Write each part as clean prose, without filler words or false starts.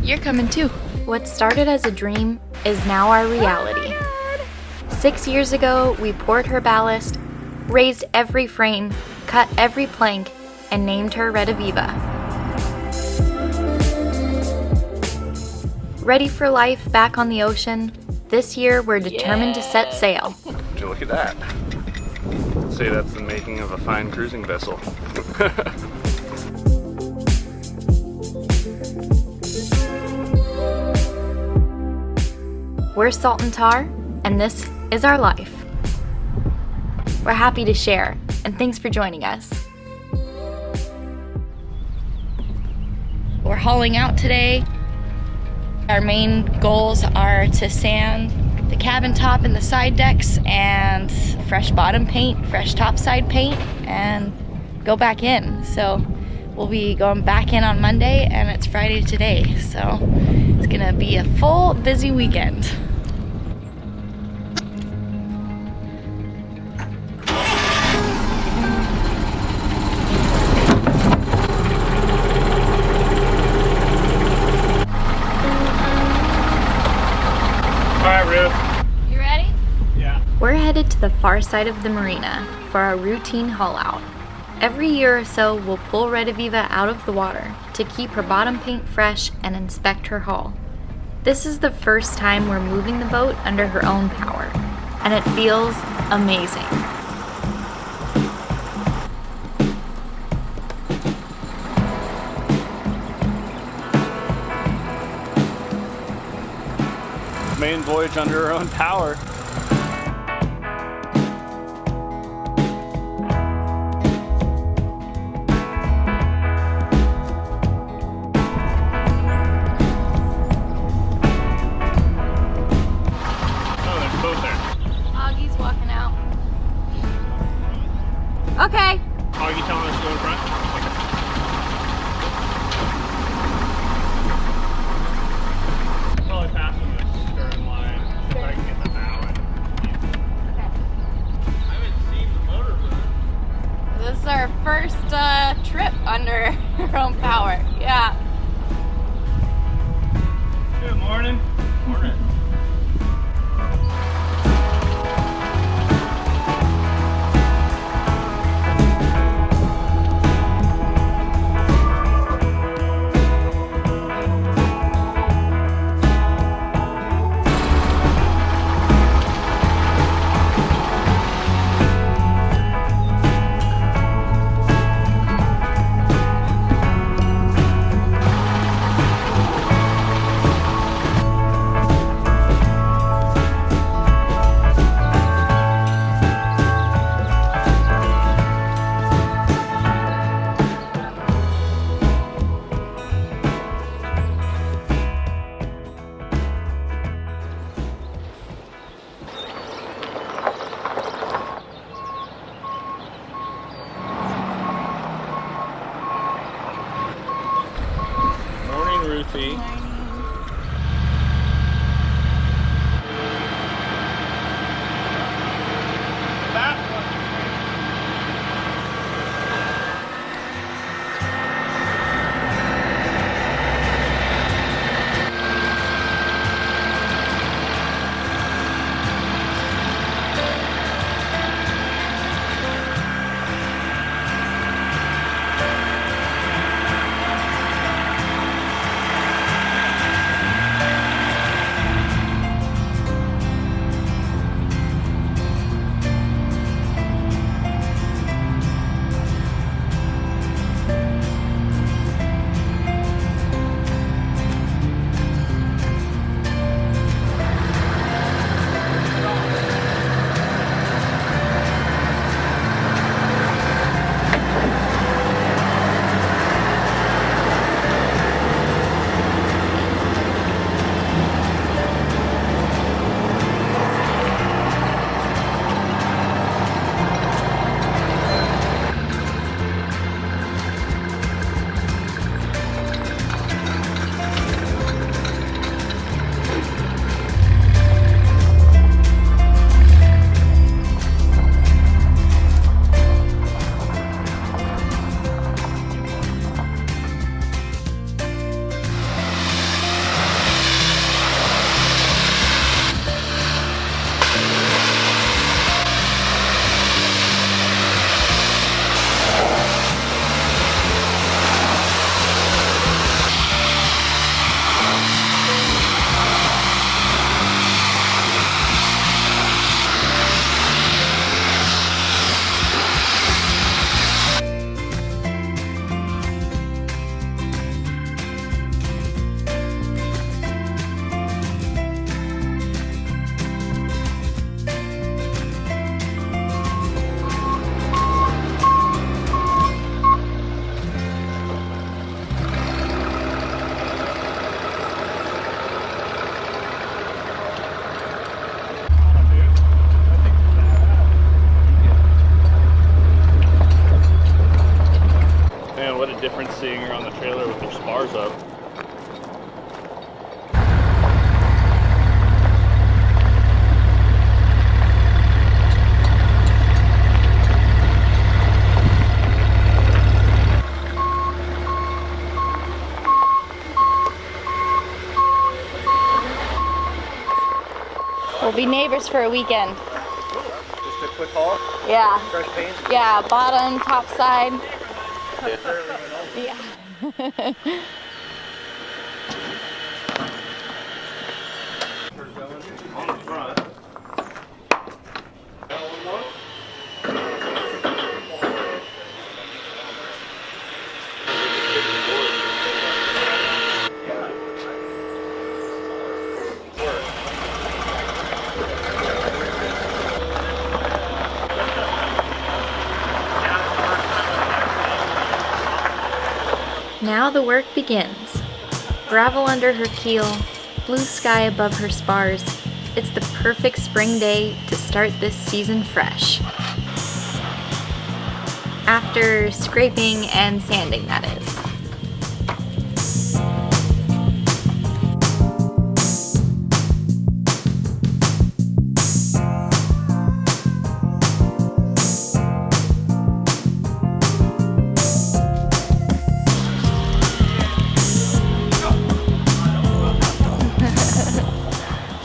You're coming too. What started as a dream is now our reality. 6 years ago, we poured her ballast, raised every frame, cut every plank, and named her Rediviva. Ready for life back on the ocean? This year, we're determined to set sail. Would you look at that? I'd say that's the making of a fine cruising vessel. We're Salt and Tar, and this is our life. We're happy to share, and thanks for joining us. We're hauling out today. Our main goals are to sand the cabin top and the side decks and fresh bottom paint, fresh topside paint, and go back in. So we'll be going back in on Monday, and it's Friday today. So it's gonna be a full busy weekend. Alright, Ruth. You ready? Yeah. We're headed to the far side of the marina for our routine haul out. Every year or so, we'll pull Rediviva out of the water to keep her bottom paint fresh and inspect her hull. This is the first time we're moving the boat under her own power, and it feels amazing. Main voyage under her own power. Augie's walking out. Okay. Augie telling us to go in front? Probably passing the stern line if I can get the bow in. Okay. I haven't seen the motor run. This is our first trip under her own power. Yeah. Good morning. Morning. seeing her on the trailer with her spars up. We'll be neighbors for a weekend. Just a quick haul? Yeah. Fresh paint? Yeah, bottom, top side. Yeah. On the front. Now the work begins. Gravel under her keel, blue sky above her spars. It's the perfect spring day to start this season fresh. After scraping and sanding, that is.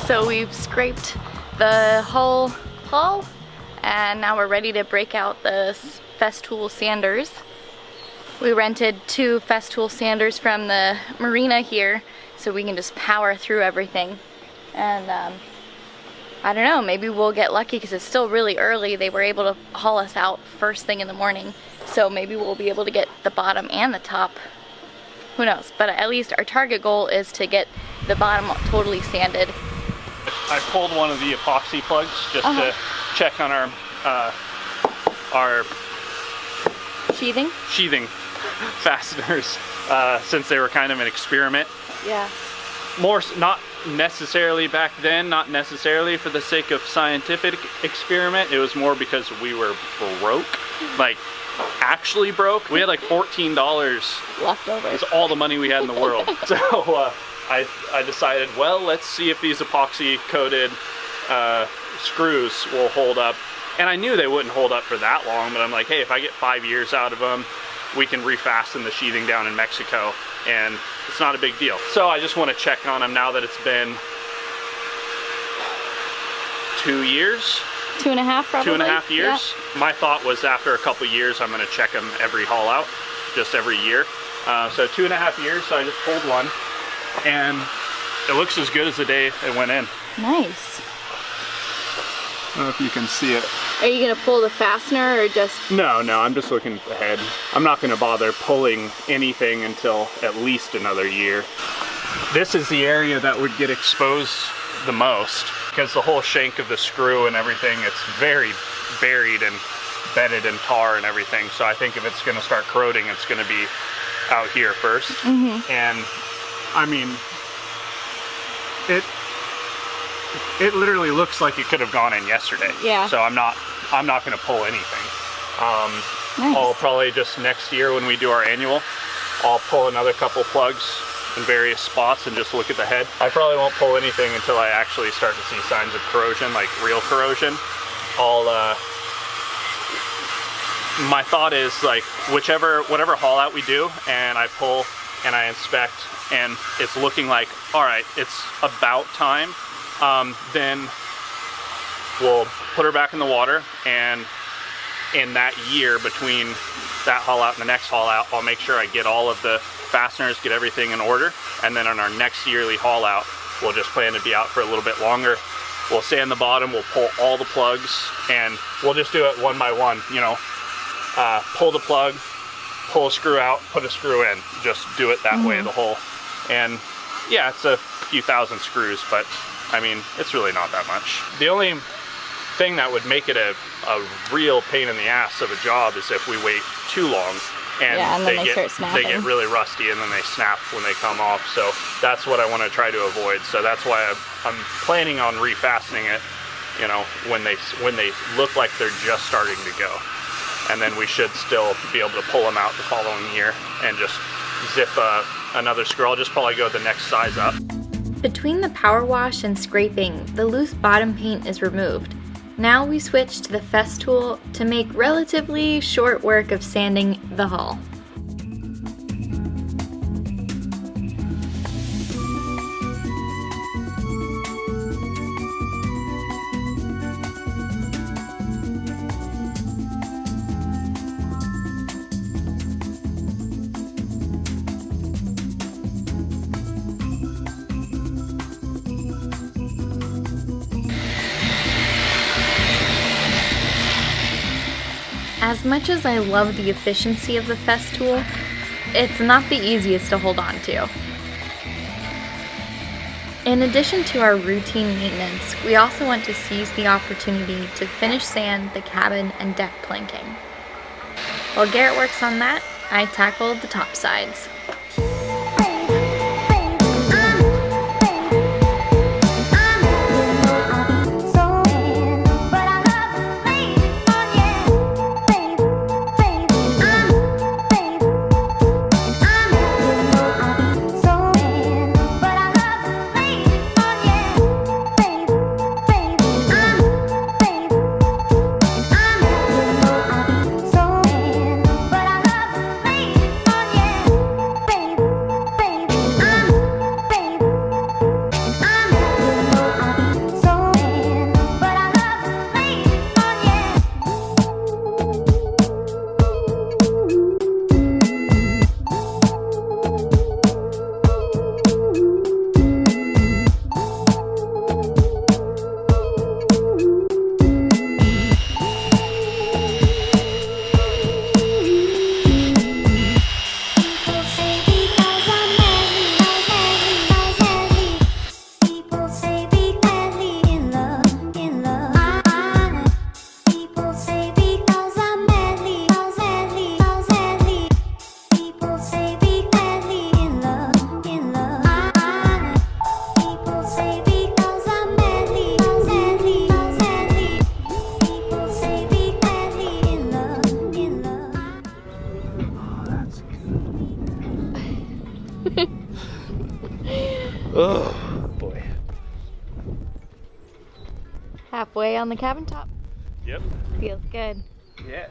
So we've scraped the whole hull and now we're ready to break out the Festool sanders. We rented 2 Festool sanders from the marina here so we can just power through everything. And I don't know, maybe we'll get lucky because it's still really early. They were able to haul us out first thing in the morning. So maybe we'll be able to get the bottom and the top. Who knows? But at least our target goal is to get the bottom totally sanded. I pulled one of the epoxy plugs just to check on our sheathing fasteners since they were kind of an experiment. Yeah. More not necessarily back then, not necessarily for the sake of scientific experiment. It was more because we were broke, like actually broke. We had like $14 left over. It's all the money we had in the world. So I decided, well, let's see if these epoxy coated screws will hold up. And I knew they wouldn't hold up for that long, but I'm like, hey, if I get 5 years out of them, we can refasten the sheathing down in Mexico, and it's not a big deal. So I just want to check on them now that it's been 2 years. 2.5 probably. 2.5 years. Yeah. My thought was after a couple years, I'm going to check them every haul out, just every year. So 2.5 years, so I just pulled one. And it looks as good as the day it went in. Nice. I don't know if you can see it. Are you gonna pull the fastener or just? No, I'm just looking ahead. I'm not gonna bother pulling anything until at least another year. This is the area that would get exposed the most because the whole shank of the screw and everything, it's very buried and bedded in tar and everything. So I think if it's gonna start corroding, it's gonna be out here first. And I mean, it literally looks like it could have gone in yesterday. Yeah. So I'm not going to pull anything. Nice. I'll probably just next year when we do our annual, I'll pull another couple plugs in various spots and just look at the head. I probably won't pull anything until I actually start to see signs of corrosion, like real corrosion. My thought is like whatever haul out we do and I pull and I inspect and it's looking like, all right, it's about time, then we'll put her back in the water, and in that year between that haul out and the next haul out, I'll make sure I get all of the fasteners, get everything in order, and then on our next yearly haul out, we'll just plan to be out for a little bit longer. We'll sand the bottom, we'll pull all the plugs, and we'll just do it one by one, you know, pull the plug, pull a screw out, put a screw in, just do it that way the whole. And yeah, it's a few thousand screws, but I mean, it's really not that much. The only thing that would make it a real pain in the ass of a job is if we wait too long and, then they get really rusty and then they snap when they come off. So that's what I want to try to avoid. So that's why I'm planning on refastening it, you know, when they look like they're just starting to go. and then we should still be able to pull them out the following year and just zip another screw. I'll just probably go the next size up. Between the power wash and scraping, the loose bottom paint is removed. Now we switch to the Festool to make relatively short work of sanding the hull. As much as I love the efficiency of the Festool, it's not the easiest to hold on to. In addition to our routine maintenance, we also want to seize the opportunity to finish sand the cabin and deck planking. While Garrett works on that, I tackle the top sides. Oh boy. Halfway on the cabin top. Yep. Feels good. Yeah.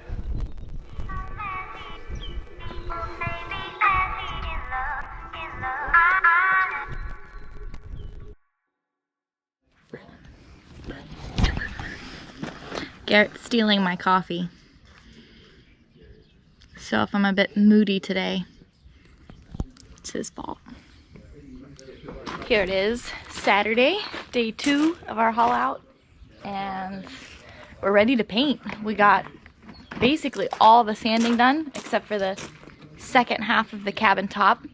Garrett's stealing my coffee. So if I'm a bit moody today, it's his fault. Here it is, Saturday, day 2 of our haul out, and we're ready to paint. We got basically all the sanding done except for the second half of the cabin top,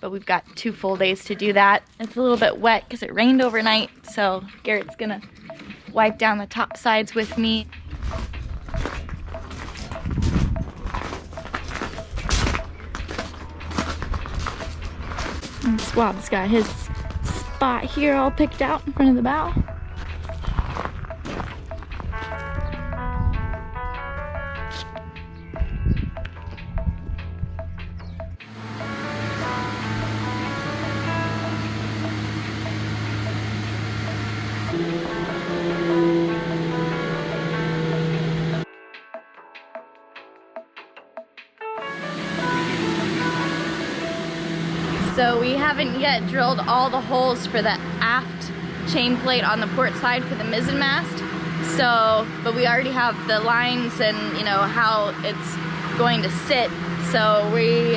but we've got 2 full days to do that. It's a little bit wet because it rained overnight, so Garrett's gonna wipe down the top sides with me. And Swab's got his spot here all picked out in front of the bow. So we haven't yet drilled all the holes for the aft chain plate on the port side for the mizzen mast. So, but we already have the lines and you know how it's going to sit. So we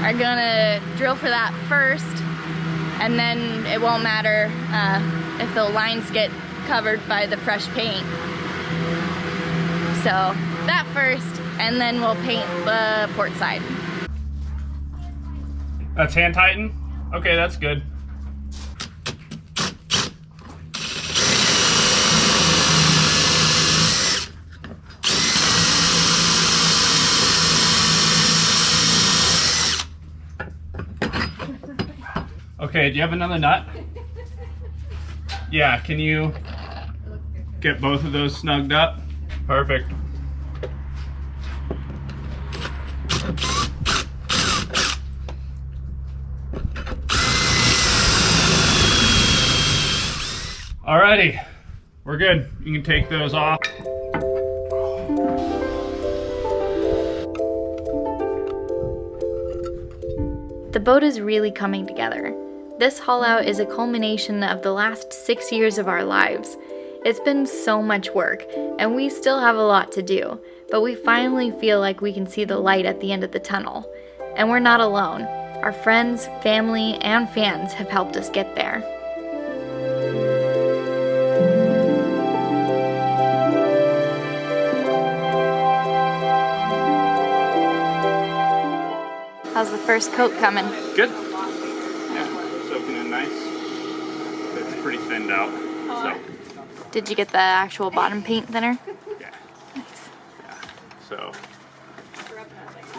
are gonna drill for that first, and then it won't matter if the lines get covered by the fresh paint. So that first, and then we'll paint the port side. That's hand tighten? Okay, that's good. Okay, do you have another nut? Yeah, can you get both of those snugged up? Perfect. Alrighty, we're good. You can take those off. The boat is really coming together. This haul out is a culmination of the last 6 years of our lives. It's been so much work, and we still have a lot to do, but we finally feel like we can see the light at the end of the tunnel. And we're not alone. Our friends, family, and fans have helped us get there. How's the first coat coming? Good. Yeah, soaking in nice. It's pretty thinned out, so. Did you get the actual bottom paint thinner? Yeah. Nice. Yeah. So,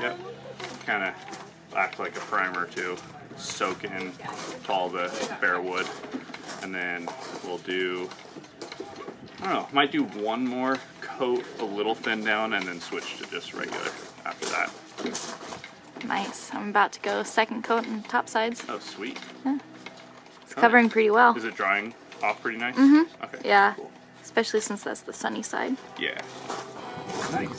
yep. Kind of act like a primer too. Soak in all the bare wood, and then we'll do, I don't know, might do one more coat a little thin down and then switch to just regular after that. Nice. I'm about to go second coat and top sides. Oh, sweet. Yeah. It's covering pretty well. Is it drying off pretty nice? Mm-hmm. Okay. Yeah. Cool. Especially since that's the sunny side. Yeah. Nice.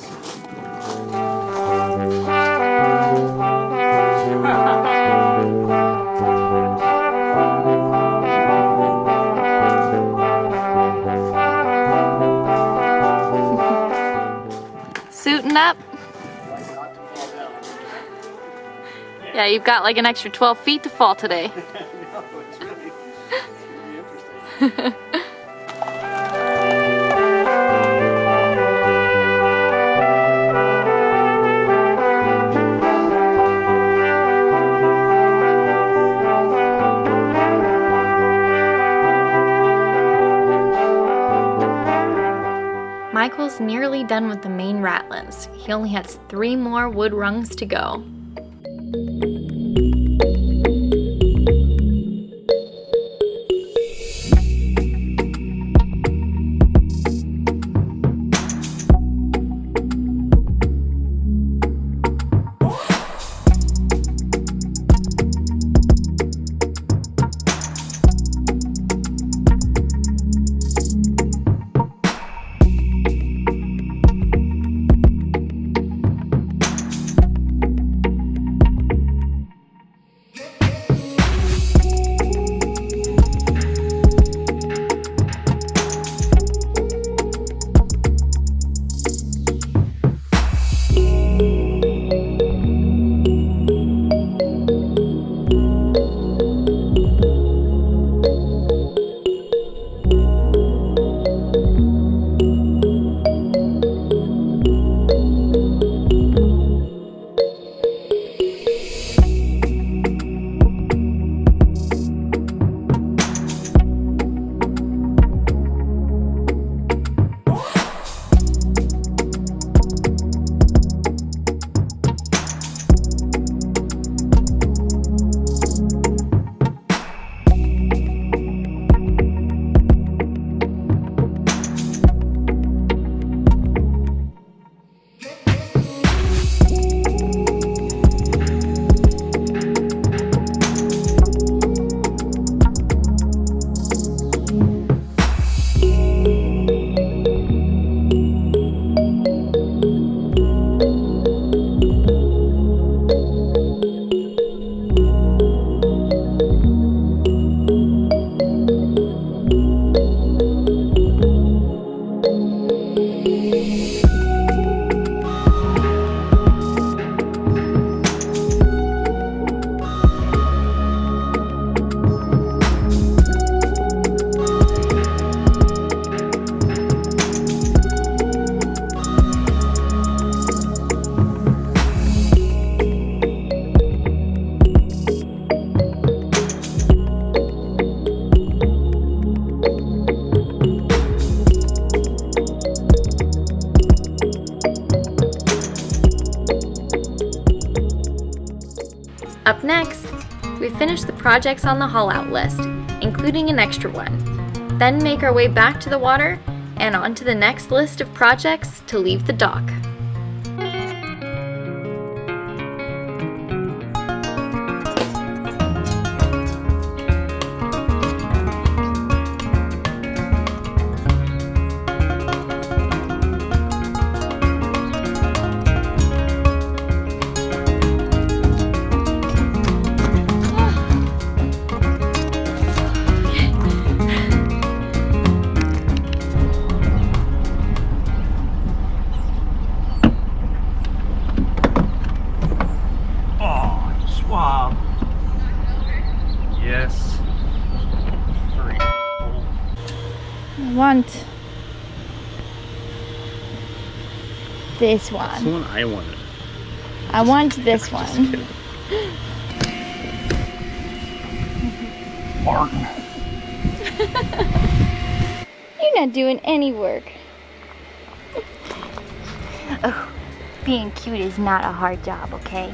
Suiting up. Yeah, you've got like an extra 12 feet to fall today. No, it's really interesting. Michael's nearly done with the main ratlins. He only has 3 more wood rungs to go. Up next, we finish the projects on the haul out list, including an extra one, then make our way back to the water and on to the next list of projects to leave the dock. want this That's the one. one I wanted. I want this Just one. kidding. Martin. You're not doing any work. Oh, being cute is not a hard job, okay?